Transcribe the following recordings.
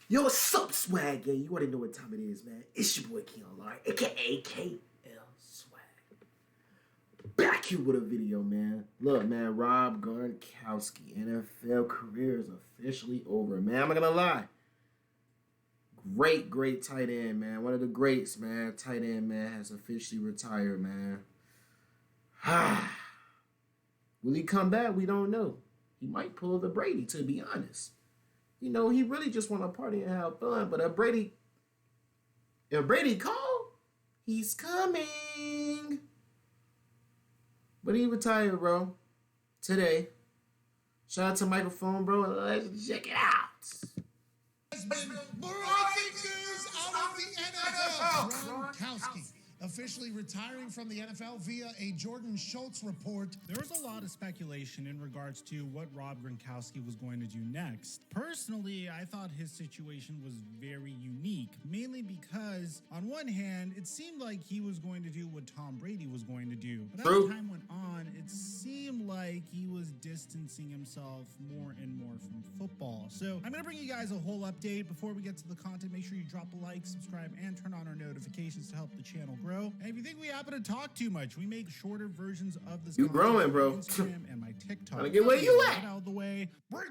Yo, what's up, Swag Gang? You already know what time it is, man. It's your boy Keon Larry, aka KL Swag. Back here with a video, man. Look, man, Rob Gronkowski NFL career is officially over, man. I'm not gonna lie. Great tight end, man. One of the greats, man. Tight end, man, has officially retired, man. Will he come back? We don't know. He might pull the Brady, to be honest. You know, he really just want to party and have fun. But if Brady called, he's coming. But he retired, bro. Today. Shout out to Microphone, bro. Let's check it out. Has been breaking news out of the NFL. Gronkowski officially retiring from the NFL via a Jordan Schultz report. There was a lot of speculation in regards to what Rob Gronkowski was going to do next. Personally, I thought his situation was very unique, mainly because, on one hand, it seemed like he was going to do what Tom Brady was going to do. But as time went on, it seemed like he was distancing himself more and more from football. So I'm going to bring you guys a whole update. Before we get to the content, make sure you drop a like, subscribe, and turn on our notifications to help the channel grow. And if you think we happen to talk too much, we make shorter versions of this. You growing, bro. On Instagram and my TikTok. Gotta get where you at. Get out of the way. Break.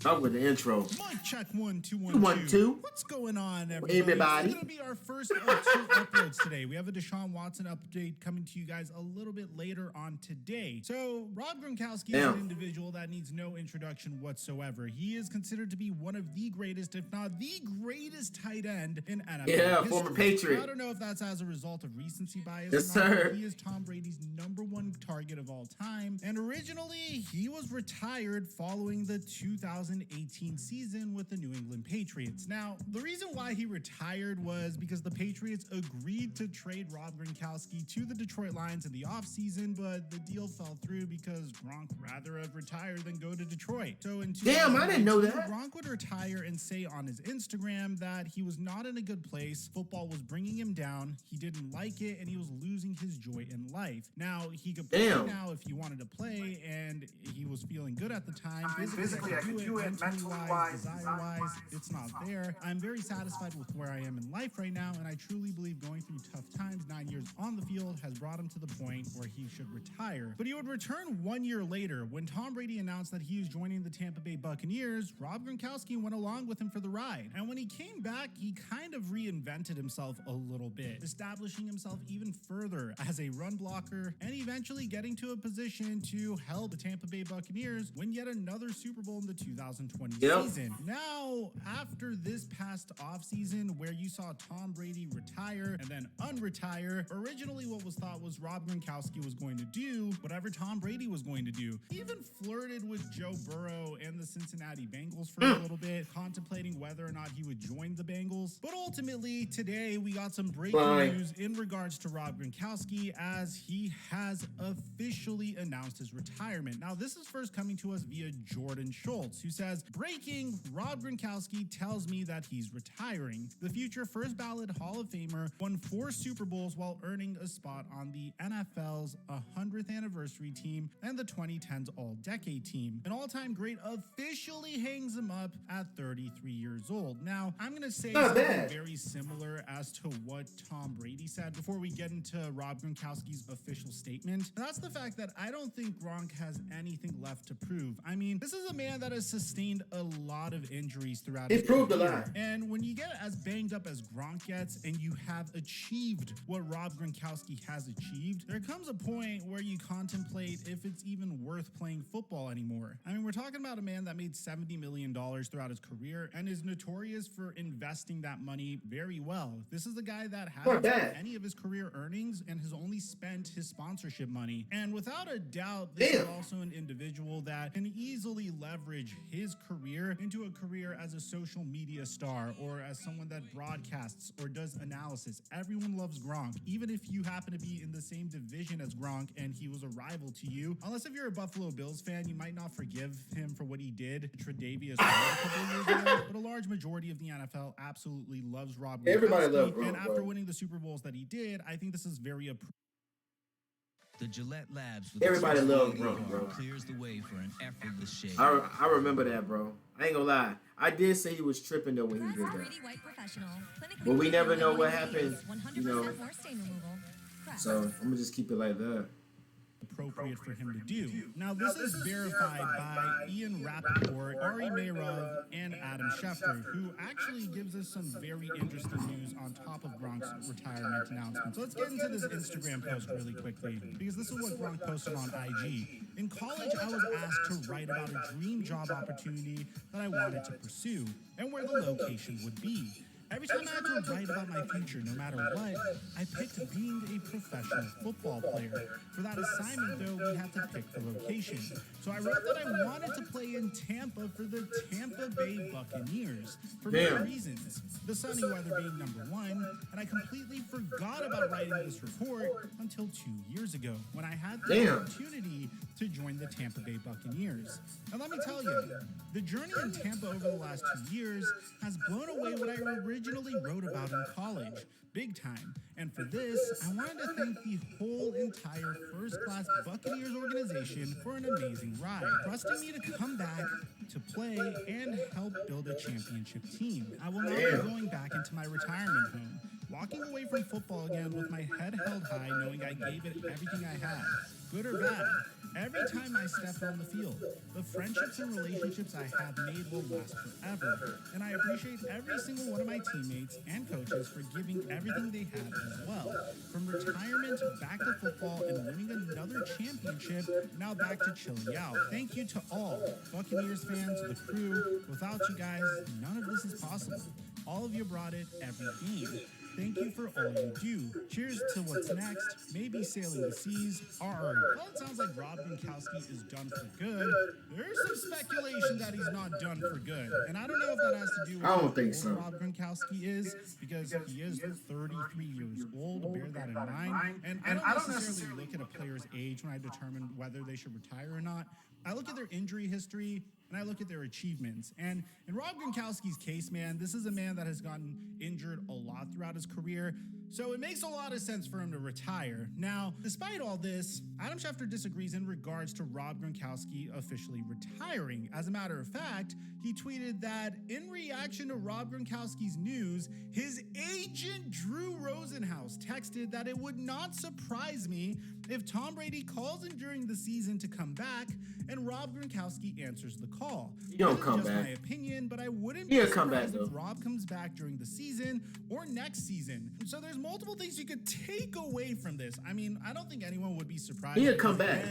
Up with the intro. Mic check 1 2 1 1 2. What's going on, everybody? It's going to be our first of 2 uploads today. We have a Deshaun Watson update coming to you guys a little bit later on today. So Rob Gronkowski is an individual that needs no introduction whatsoever. He is considered to be one of the greatest, if not the greatest, tight end in NFL history. Former Patriot. I don't know if that's as a result of recency bias. Yes, or not. sir. He is Tom Brady's #1 target of all time, and originally he was retired following the 2018 season with the New England Patriots. Now, the reason why he retired was because the Patriots agreed to trade Rob Gronkowski to the Detroit Lions in the offseason, but the deal fell through because Gronk rather have retired than go to Detroit. So in Damn, I didn't know that. Gronk would retire and say on his Instagram that he was not in a good place, football was bringing him down, he didn't like it, and he was losing his joy in life. Now, he could play now if he wanted to play, and he was feeling good at the time. Physically, I could do it. Mentally-wise, desire-wise, it's not there. I'm very satisfied with where I am in life right now, and I truly believe going through tough times, 9 years on the field, has brought him to the point where he should retire. But he would return 1 year later. When Tom Brady announced that he was joining the Tampa Bay Buccaneers, Rob Gronkowski went along with him for the ride. And when he came back, he kind of reinvented himself a little bit, establishing himself even further as a run blocker, and eventually getting to a position to help the Tampa Bay Buccaneers win yet another Super Bowl in the 2020 season. Now, after this past offseason where you saw Tom Brady retire and then unretire, originally what was thought was Rob Gronkowski was going to do whatever Tom Brady was going to do. He even flirted with Joe Burrow and the Cincinnati Bengals for a little bit, contemplating whether or not he would join the Bengals. But ultimately, today we got some breaking news in regards to Rob Gronkowski as he has officially announced his retirement. Now, this is first coming to us via Jordan Schultz, who says, breaking, Rob Gronkowski tells me that he's retiring. The future first ballot Hall of Famer won 4 Super Bowls while earning a spot on the NFL's 100th anniversary team and the 2010s All-Decade team. An all-time great officially hangs him up at 33 years old. Now, I'm going to say something very similar as to what Tom Brady said before we get into Rob Gronkowski's official statement. And that's the fact that I don't think Gronk has anything left to prove. I mean, this is a man that has sustained a lot of injuries throughout his career. And when you get as banged up as Gronk gets and you have achieved what Rob Gronkowski has achieved, there comes a point where you contemplate if it's even worth playing football anymore. I mean, we're talking about a man that made $70 million throughout his career and is notorious for investing that money very well. This is a guy that hasn't spent any of his career earnings and has only spent his sponsorship money. And without a doubt, this is also an individual that can easily leverage his career into a career as a social media star or as someone that broadcasts or does analysis. Everyone loves Gronk. even if you happen to be in the same division as Gronk and he was a rival to you. Unless if you're a Buffalo Bills fan, you might not forgive him for what he did to Tre'Davious White a couple of years ago, but a large majority of the NFL absolutely loves Rob Gronkowski. Everybody loves Gronk, and after bro. winning the Super Bowls that he did, I think this is very appropriate. The Gillette Labs with Everybody the loves Gronk, bro. clears the way for an effortless shave. I remember that, bro. I ain't gonna lie. I did say he was tripping though when he did that. But we never know what happened, you know. So I'm gonna just keep it like that. Appropriate for him to do. Now, this is verified by Ian Rappaport, Ari Meirov, and Adam Schefter, who actually gives us some very interesting news on top of Gronk's retirement announcement. So let's get into this Instagram post really quickly, because this is what Gronk posted on IG. In college, I was asked to write about a dream job opportunity that I wanted to pursue and where the location would be. Every time I had to write about my future, no matter what, I picked being a professional football player. For that assignment, though, we had to pick the location. So I wrote that I wanted to play in Tampa for the Tampa Bay Buccaneers for many reasons. The sunny weather being number one, and I completely forgot about writing this report until 2 years ago when I had the opportunity to join the Tampa Bay Buccaneers. And let me tell you, the journey in Tampa over the last 2 years has blown away what I originally wrote about in college, big time. And for this, I wanted to thank the whole entire first-class Buccaneers organization for an amazing ride, trusting me to come back to play and help build a championship team. I will now be going back into my retirement home, walking away from football again with my head held high, knowing I gave it everything I had, good or bad. Every time I step on the field, the friendships and relationships I have made will last forever. And I appreciate every single one of my teammates and coaches for giving everything they had as well. From retirement back to football and winning another championship, now back to chilling out. Thank you to all Buccaneers fans, the crew. Without you guys, none of this is possible. All of you brought it every game. Thank you for all you do. Cheers to what's next. Maybe sailing the seas. Well, it sounds like Rob Gronkowski is done for good. There's some speculation that he's not done for good. And I don't know if that has to do with how old Rob Gronkowski is, because he is 33 years old. Bear that in mind. And I don't necessarily look at a player's age when I determine whether they should retire or not. I look at their injury history and I look at their achievements. And in Rob Gronkowski's case, man, this is a man that has gotten injured a lot throughout his career. So it makes a lot of sense for him to retire. Now, despite all this, Adam Schefter disagrees in regards to Rob Gronkowski officially retiring. As a matter of fact, he tweeted that in reaction to Rob Gronkowski's news, his agent Drew Rosenhaus texted that it would not surprise me if Tom Brady calls him during the season to come back and Rob Gronkowski answers the call. He don't come back. My opinion, but I wouldn't be surprised if Rob comes back during the season or next season. So there's multiple things you could take away from this. I mean, I don't think anyone would be surprised. He'll come back.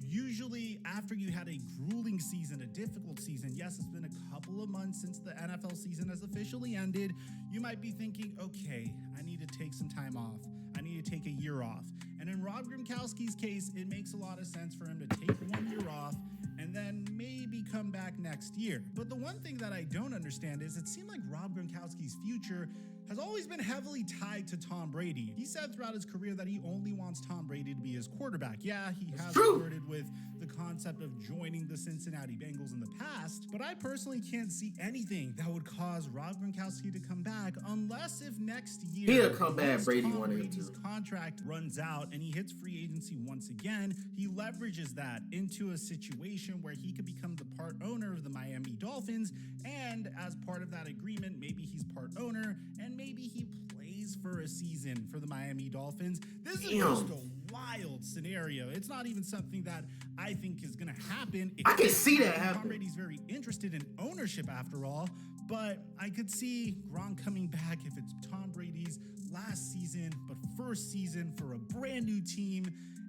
Usually after you had a grueling season, a difficult season, yes, it's been a couple of months since the NFL season has officially ended, you might be thinking, okay, I need to take some time off. I need to take a year off. And in Rob Gronkowski's case, it makes a lot of sense for him to take 1 year off and then maybe come back next year. But the one thing that I don't understand is it seemed like Rob Gronkowski's future has always been heavily tied to Tom Brady. He said throughout his career that he only wants Tom Brady to be his quarterback. Yeah, he has flirted with the concept of joining the Cincinnati Bengals in the past, but I personally can't see anything that would cause Rob Gronkowski to come back unless if next year he'll come back. Brady's contract runs out and he hits free agency once again, he leverages that into a situation where he could become the part owner of the Miami Dolphins, and as part of that agreement, maybe he's part owner and maybe he plays for a season for the Miami Dolphins. This is just a wild scenario. It's not even something that I think is going to happen. I can see that happen. Tom Brady's very interested in ownership after all, but I could see Gronk coming back if it's Tom Brady's last season, but first season for a brand new team.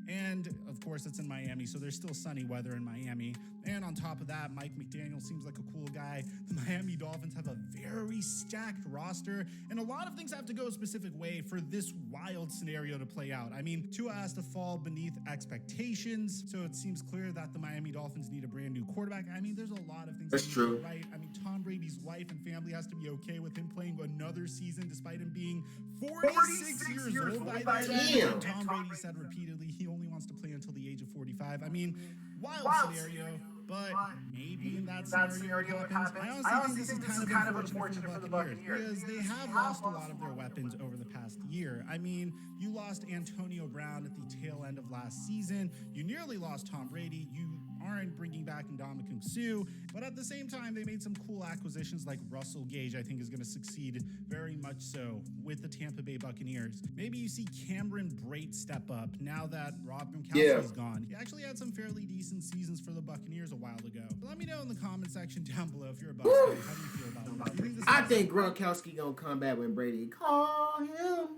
And of course, it's in Miami, so there's still sunny weather in Miami. And on top of that, Mike McDaniel seems like a cool guy. The Miami Dolphins have a very stacked roster, and a lot of things have to go a specific way for this wild scenario to play out. I mean, Tua has to fall beneath expectations, so it seems clear that the Miami Dolphins need a brand new quarterback. I mean, there's a lot of things. That's true. Right? I mean, Tom Brady's wife and family has to be okay with him playing another season despite him being 46 years old. by then, Damn. Tom Brady said repeatedly he only wants to play until the age of 45. I mean, wild scenario, but maybe in that scenario it happens. I honestly think this is kind of unfortunate for the Buccaneers because they have lost a lot of their weapons over the past year. I mean, you lost Antonio Brown at the tail end of last season. You nearly lost Tom Brady. You aren't bringing back Ndamukong Suh, but at the same time, they made some cool acquisitions like Russell Gage. I think is going to succeed very much so with the Tampa Bay Buccaneers. Maybe you see Cameron Brate step up now that Rob Gronkowski is gone. He actually had some fairly decent seasons for the Buccaneers a while ago. But let me know in the comment section down below if you're a Bucs fan. How do you feel about this? I think Gronkowski gonna come back when Brady call him.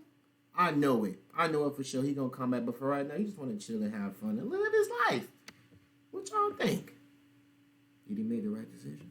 I know it. I know it for sure. He gonna come back, but for right now, he just want to chill and have fun and live his life. What y'all think? Did he make the right decision?